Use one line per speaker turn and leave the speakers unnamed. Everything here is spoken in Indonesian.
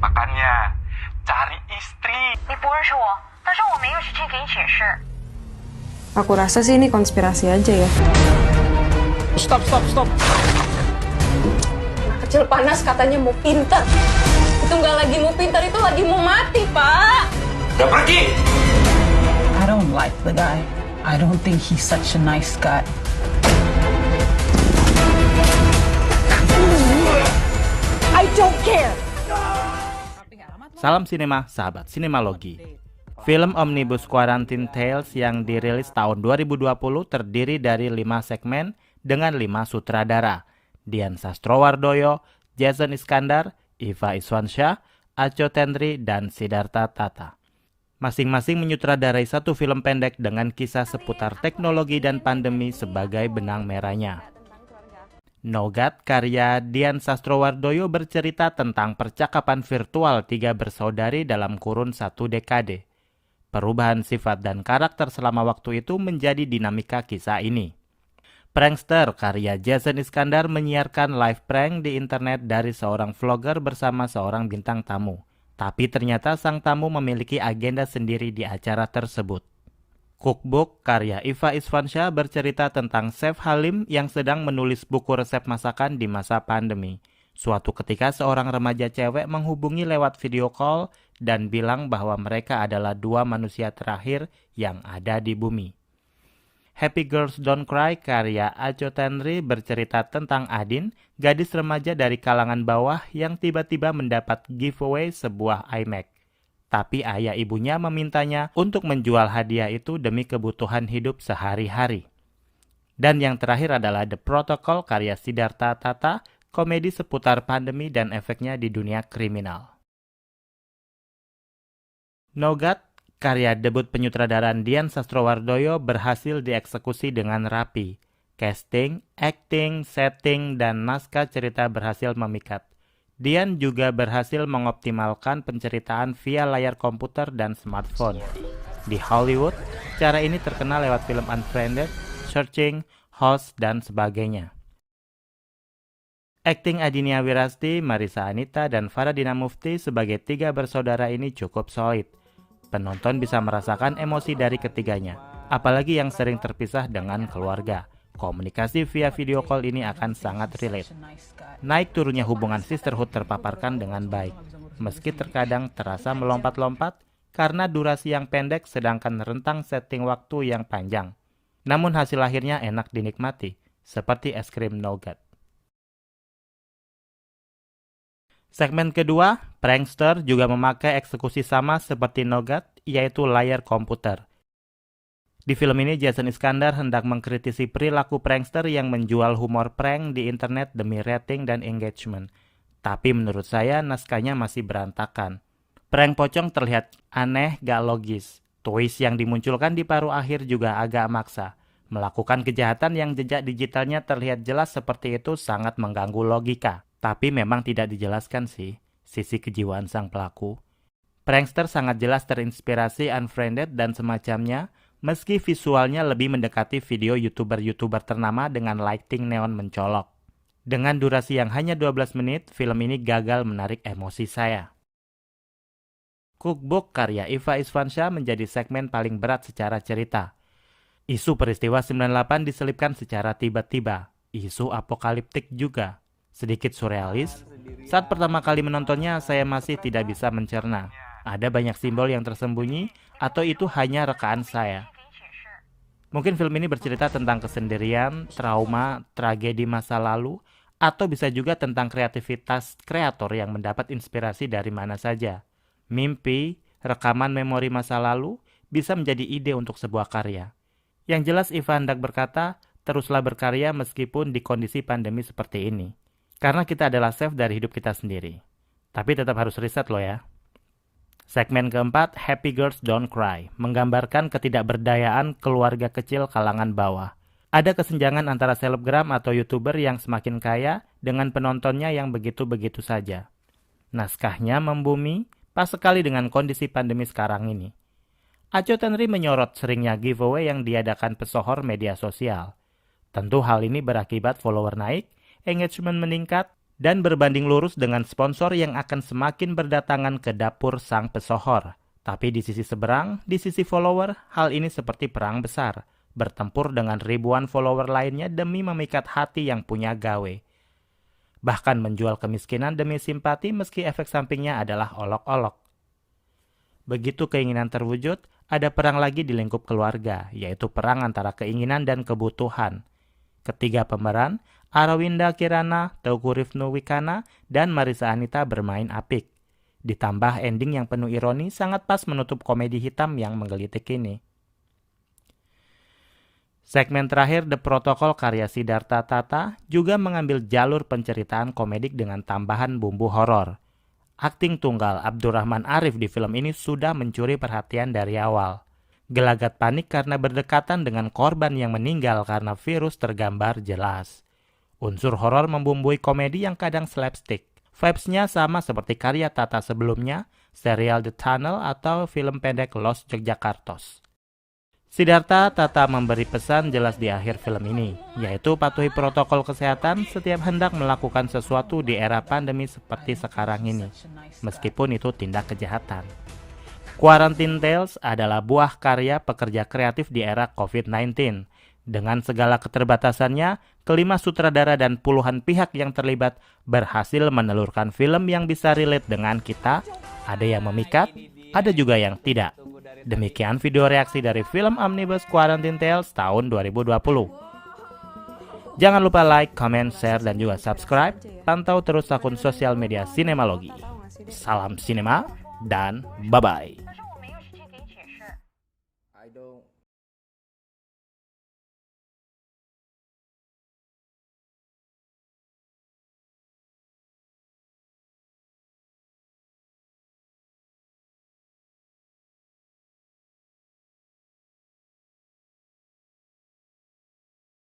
Makanya, cari istri.
你不认识我，但是我没有时间给你解释。
Aku rasa sih ini konspirasi aja ya.
Stop.
Anak kecil panas katanya mau pintar. Itu nggak lagi mau pintar, itu lagi mau mati, Pak.
Udah pergi!
I don't like the guy. I don't think he's such a nice guy.
I don't care.
Salam sinema, sahabat sinemalogi. Film Omnibus Quarantine Tales yang dirilis tahun 2020 terdiri dari 5 segmen dengan 5 sutradara. Dian Sastrowardoyo, Jason Iskandar, Iva Iswansyah, Aco Tendri, dan Siddhartha Tata. Masing-masing menyutradarai satu film pendek dengan kisah seputar teknologi dan pandemi sebagai benang merahnya. Nogat karya Dian Sastrowardoyo bercerita tentang percakapan virtual 3 bersaudari dalam kurun 1 dekade. Perubahan sifat dan karakter selama waktu itu menjadi dinamika kisah ini. Prankster karya Jason Iskandar menyiarkan live prank di internet dari seorang vlogger bersama seorang bintang tamu. Tapi ternyata sang tamu memiliki agenda sendiri di acara tersebut. Cookbook karya Iva Iswansyah bercerita tentang Chef Halim yang sedang menulis buku resep masakan di masa pandemi. Suatu ketika seorang remaja cewek menghubungi lewat video call dan bilang bahwa mereka adalah 2 manusia terakhir yang ada di bumi. Happy Girls Don't Cry karya Aco Tendri bercerita tentang Adin, gadis remaja dari kalangan bawah yang tiba-tiba mendapat giveaway sebuah iMac. Tapi ayah ibunya memintanya untuk menjual hadiah itu demi kebutuhan hidup sehari-hari. Dan yang terakhir adalah The Protocol karya Siddhartha Tata, komedi seputar pandemi dan efeknya di dunia kriminal. Nogat karya debut penyutradaran Dian Sastrowardoyo berhasil dieksekusi dengan rapi. Casting, acting, setting, dan naskah cerita berhasil memikat. Dian juga berhasil mengoptimalkan penceritaan via layar komputer dan smartphone. Di Hollywood, cara ini terkenal lewat film Unfriended, Searching, Host, dan sebagainya. Akting Adinia Wirasti, Marissa Anita, dan Faradina Mufti sebagai 3 bersaudara ini cukup solid. Penonton bisa merasakan emosi dari ketiganya, apalagi yang sering terpisah dengan keluarga. Komunikasi via video call ini akan sangat relate. Naik turunnya hubungan sisterhood terpaparkan dengan baik, meski terkadang terasa melompat-lompat karena durasi yang pendek sedangkan rentang setting waktu yang panjang. Namun hasil akhirnya enak dinikmati, seperti es krim nougat. Segmen kedua, Prankster juga memakai eksekusi sama seperti nougat, yaitu layar komputer. Di film ini, Jason Iskandar hendak mengkritisi perilaku prankster yang menjual humor prank di internet demi rating dan engagement. Tapi menurut saya, naskahnya masih berantakan. Prank pocong terlihat aneh, gak logis. Twist yang dimunculkan di paruh akhir juga agak maksa. Melakukan kejahatan yang jejak digitalnya terlihat jelas seperti itu sangat mengganggu logika. Tapi memang tidak dijelaskan sih, sisi kejiwaan sang pelaku. Prankster sangat jelas terinspirasi Unfriended dan semacamnya, meski visualnya lebih mendekati video YouTuber-YouTuber ternama dengan lighting neon mencolok. Dengan durasi yang hanya 12 menit, film ini gagal menarik emosi saya. Cookbook karya Iva Iswansyah menjadi segmen paling berat secara cerita. Isu peristiwa 98 diselipkan secara tiba-tiba. Isu apokaliptik juga. Sedikit surrealis. Saat pertama kali menontonnya, saya masih tidak bisa mencerna. Ada banyak simbol yang tersembunyi, atau itu hanya rekaan saya. Mungkin film ini bercerita tentang kesendirian, trauma, tragedi masa lalu, atau bisa juga tentang kreativitas kreator yang mendapat inspirasi dari mana saja. Mimpi, rekaman memori masa lalu, bisa menjadi ide untuk sebuah karya. Yang jelas Iva hendak berkata, teruslah berkarya meskipun di kondisi pandemi seperti ini. Karena kita adalah chef dari hidup kita sendiri. Tapi tetap harus riset loh ya. Segmen keempat, Happy Girls Don't Cry, menggambarkan ketidakberdayaan keluarga kecil kalangan bawah. Ada kesenjangan antara selebgram atau YouTuber yang semakin kaya dengan penontonnya yang begitu-begitu saja. Naskahnya membumi, pas sekali dengan kondisi pandemi sekarang ini. Aco Tendri menyorot seringnya giveaway yang diadakan pesohor media sosial. Tentu hal ini berakibat follower naik, engagement meningkat, dan berbanding lurus dengan sponsor yang akan semakin berdatangan ke dapur sang pesohor. Tapi di sisi seberang, di sisi follower, hal ini seperti perang besar, bertempur dengan ribuan follower lainnya demi memikat hati yang punya gawe. Bahkan menjual kemiskinan demi simpati meski efek sampingnya adalah olok-olok. Begitu keinginan terwujud, ada perang lagi di lingkup keluarga, yaitu perang antara keinginan dan kebutuhan. Ketiga pemeran, Arawinda Kirana, Teuku Rifnu Wikana, dan Marisa Anita bermain apik. Ditambah ending yang penuh ironi sangat pas menutup komedi hitam yang menggelitik ini. Segmen terakhir The Protocol karya Siddhartha Tata juga mengambil jalur penceritaan komedik dengan tambahan bumbu horor. Akting tunggal Abdurrahman Arif di film ini sudah mencuri perhatian dari awal. Gelagat panik karena berdekatan dengan korban yang meninggal karena virus tergambar jelas. Unsur horor membumbui komedi yang kadang slapstick. Vibes-nya sama seperti karya Tata sebelumnya, serial The Tunnel atau film pendek Los Jogjakartos. Siddhartha Tata memberi pesan jelas di akhir film ini, yaitu patuhi protokol kesehatan setiap hendak melakukan sesuatu di era pandemi seperti sekarang ini, meskipun itu tindak kejahatan. Quarantine Tales adalah buah karya pekerja kreatif di era COVID-19. Dengan segala keterbatasannya, kelima sutradara dan puluhan pihak yang terlibat berhasil menelurkan film yang bisa relate dengan kita. Ada yang memikat, ada juga yang tidak. Demikian video reaksi dari film Omnibus Quarantine Tales tahun 2020. Jangan lupa like, comment, share, dan juga subscribe. Pantau terus akun sosial media Sinemalogi. Salam sinema dan bye-bye.